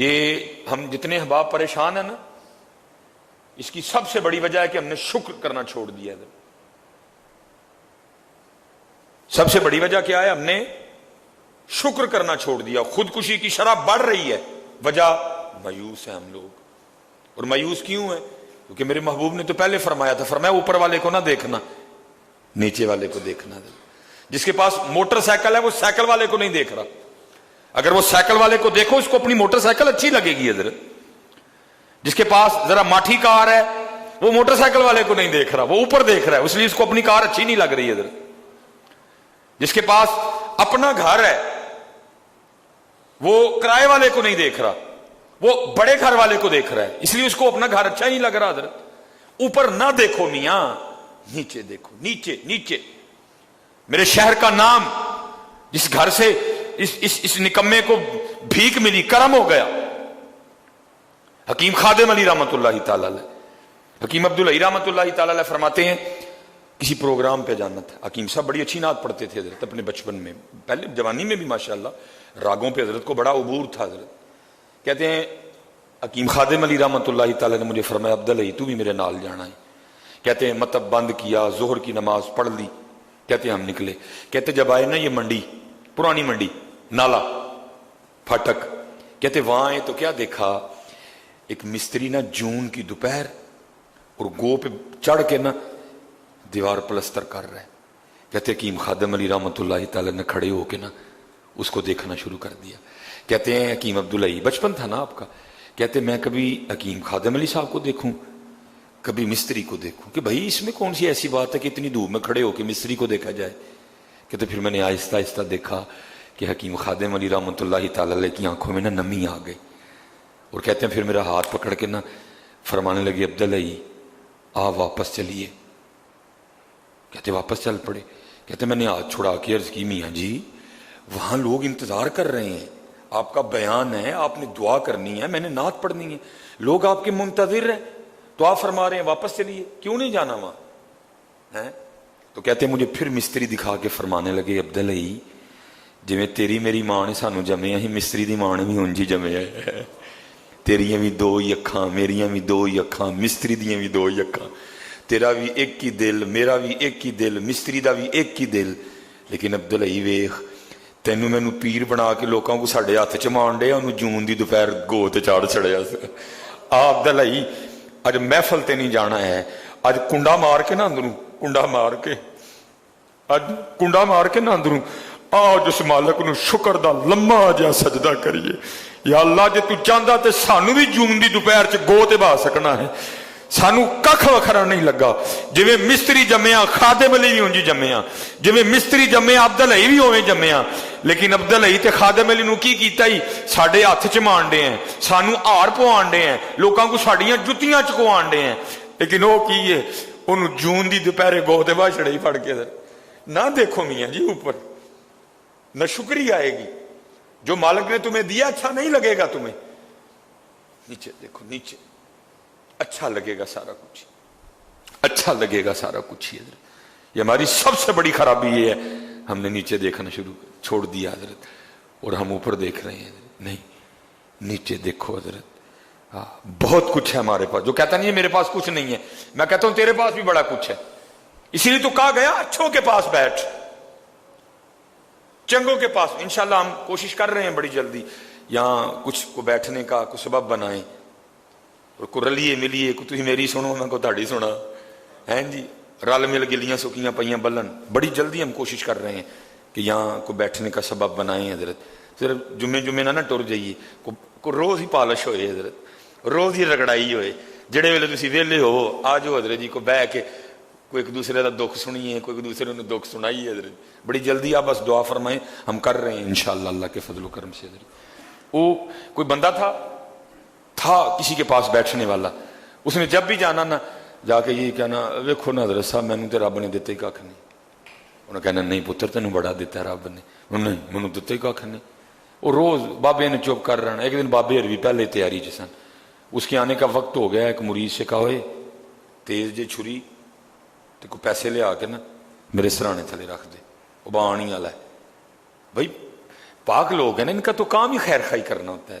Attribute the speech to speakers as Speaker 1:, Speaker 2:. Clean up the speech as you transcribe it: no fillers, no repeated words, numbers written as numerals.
Speaker 1: یہ ہم جتنے احباب پریشان ہیں نا، اس کی سب سے بڑی وجہ ہے کہ ہم نے شکر کرنا چھوڑ دیا ہے۔ سب سے بڑی وجہ کیا ہے؟ ہم نے شکر کرنا چھوڑ دیا۔ خودکشی کی شرح بڑھ رہی ہے، وجہ مایوس ہیں ہم لوگ۔ اور مایوس کیوں ہے؟ کیونکہ میرے محبوب نے تو پہلے فرمایا تھا، فرمایا اوپر والے کو نہ دیکھنا، نیچے والے کو دیکھنا۔ جس کے پاس موٹر سائیکل ہے وہ سائیکل والے کو نہیں دیکھ رہا۔ اگر وہ سائیکل والے کو دیکھو، اس کو اپنی موٹر سائیکل اچھی لگے گی حضرت۔ جس کے پاس ذرا ماٹھی کار ہے وہ موٹر سائیکل والے کو نہیں دیکھ رہا، وہ اوپر دیکھ رہا ہے، اس لیے اس کو اپنی کار اچھی نہیں لگ رہی حضرت۔ جس کے پاس اپنا گھر ہے وہ کرائے والے کو نہیں دیکھ رہا، وہ بڑے گھر والے کو دیکھ رہا ہے، اس لیے اس کو اپنا گھر اچھا ہی نہیں لگ رہا حضرت۔ اوپر نہ دیکھو میاں، نیچے دیکھو، نیچے نیچے۔ میرے شہر کا نام، جس گھر سے اس نکمے کو بھیک ملی، کرم ہو گیا۔ حکیم خادم علی رحمت اللہ تعالی علیہ، حکیم عبداللہ رحمت اللہ تعالی علیہ فرماتے ہیں کسی پروگرام پہ جانا تھا۔ حکیم صاحب بڑی اچھی نعت پڑھتے تھے حضرت اپنے بچپن میں، پہلے جوانی میں بھی ماشاءاللہ راگوں پہ حضرت کو بڑا عبور تھا حضرت۔ کہتے ہیں حکیم خادم علی رحمت اللہ تعالی نے مجھے فرمایا عبداللہ تو بھی میرے نال جانا ہے۔ کہتے ہیں مطلب بند کیا، ظہر کی نماز پڑھ لی، کہتے ہیں ہم نکلے۔ کہتے جب آئے نا یہ منڈی، پرانی منڈی، نالا پھاٹک، کہتے وہاں آئے تو کیا دیکھا، ایک مستری نا جون کی دوپہر اور گو پہ چڑھ کے نا دیوار پلستر کر رہا ہے۔ کہتے حکیم خادم علی رحمت اللہ تعالی نے کھڑے ہو کے نا اس کو دیکھنا شروع کر دیا۔ کہتے ہیں حکیم عبداللہ، بچپن تھا نا آپ کا، کہتے میں کبھی حکیم خادم علی صاحب کو دیکھوں، کبھی مستری کو دیکھوں، کہ بھائی اس میں کون سی ایسی بات ہے کہ اتنی دھوپ میں کھڑے ہو کے مستری کو دیکھا جائے۔ کہتے پھر میں نے آہستہ آہستہ دیکھا کہ حکیم خادم علی رحمت اللہ تعالی علیہ کی آنکھوں میں نا نمی آ گئی، اور کہتے ہیں پھر میرا ہاتھ پکڑ کے نا فرمانے لگے عبداللہ آپ واپس چلیے۔ کہتے واپس چل پڑے۔ کہتے میں نے ہاتھ چھڑا کے عرض کی میاں جی وہاں لوگ انتظار کر رہے ہیں، آپ کا بیان ہے، آپ نے دعا کرنی ہے، میں نے نعت پڑھنی ہے، لوگ آپ کے منتظر ہیں، تو آپ فرما رہے ہیں واپس چلیے، کیوں نہیں جانا وہاں ہے؟ تو کہتے مجھے پھر مستری دکھا کے فرمانے لگے عبداللہ جویں تیری میری ماں نے سانو جمے ہیں، مستری دی ماں نے بھی انج ہی جمے ہے، تیریاں بھی دو ہی اکھاں، میریاں بھی دو ہی اکھاں، مستری دیاں بھی دو ہی اکھاں، تیرا بھی ایک ہی دل، میرا بھی ایک ہی دل، مستری دا بھی ایک ہی دل، لیکن عبداللہ ویخ تینوں مینوں پیر بنا کے لوکاں کو ساڈے ہاتھ چ مان ڈے، انہوں جون دی دوپہر گو تے چاڑ چڑیا۔ عبداللہ اج محفل تے نہیں جانا ہے، اج کنڈا مار کے نا اندروں، کنڈا مار کے، اج کنڈا مار کے نا اندروں آج اس مالک نو شکر دا لمحہ جا سجدہ کریے۔ یا اللہ جے تو چاہندا تے سانو بھی جون دی دوپہر چ گو تے بہا سکنا ہے، سانو ککھ وکھرا نہیں لگا، جویں مستری جمیا خادم علی بھی اونجی جمیا، جویں مستری جمیا عبداللہ بھی اوویں جمیا، لیکن عبداللہ تے خادم علی نو کی کیتا ہی ساڈے ہاتھ چ مانڈے ہیں، سانو ہار پوان ڈے ہیں، لوکاں کو ساڈیاں جتیاں چکوان ڈے ہیں، لیکن وہ کی ہے انہوں جون دی دوپہرے گو تے بہا چھڑے ہی پڑ کے۔ نہ دیکھو میاں جی اوپر، نہ شکری آئے گی، جو مالک نے تمہیں دیا اچھا نہیں لگے گا تمہیں، نیچے دیکھو، نیچے اچھا لگے گا سارا کچھ، اچھا لگے گا سارا کچھ ہی۔ حضرت یہ ہماری سب سے بڑی خرابی یہ ہے، ہم نے نیچے دیکھنا شروع چھوڑ دیا حضرت، اور ہم اوپر دیکھ رہے ہیں حضرت۔ نہیں، نیچے دیکھو حضرت، بہت کچھ ہے ہمارے پاس۔ جو کہتا نہیں ہے میرے پاس کچھ نہیں ہے، میں کہتا ہوں تیرے پاس بھی بڑا کچھ ہے، اسی لیے تو کہا گیا اچھوں کے پاس بیٹھ، چنگوں کے پاس۔ انشاءاللہ ہم کوشش کر رہے ہیں بڑی جلدی یہاں کچھ کو بیٹھنے کا کچھ سبب بنائیں، اور کو رلیے ملیے، کو تھی میری سنو میں کو تہاڑی سنا ہیں جی، رل مل گلیاں سکیاں پئیاں بلن۔ بڑی جلدی ہم کوشش کر رہے ہیں کہ یہاں کو بیٹھنے کا سبب بنائیں حضرت۔ صرف جمعے نہ ٹر جائیے، کو روز ہی پالش ہوئے حضرت، روز ہی رگڑائی ہوئے، جڑے ویلے تسی ویلے ہو آ جاؤ حضرت جی، کو بہ کے کوئی ایک دوسرے کا دکھ سنیے، کوئی ایک دوسرے نے دکھ سنائیے حضرت۔ بڑی جلدی آپ بس دعا فرمائیں، ہم کر رہے ہیں انشاءاللہ اللہ کے فضل و کرم سے حضرت۔ وہ کوئی بندہ تھا کسی کے پاس بیٹھنے والا، اس نے جب بھی جانا نا جا کے یہ کہنا ویکھو نا حضرت صاحب مینوں تے رب نے دتے ہی کھ نہیں۔ انہیں کہنا نہیں پتر تینوں بڑا دیتا ہے رب نے، نہیں مینوں دتے ہی کھ نہیں۔ وہ روز بابے نے چپ کر رہنا۔ ایک دن بابے اور بھی پہلے تیاری جسن، اس کے آنے کا وقت ہو گیا، ایک مرید سے کہا ہوئے تیز جے چھری تو کوئی پیسے لے آ کے نا میرے سرانے تھلے رکھ دے، وہ بانی والا ہے۔ بھائی پاک لوگ ہیں نا، ان کا تو کام ہی خیر خائی کرنا ہوتا ہے،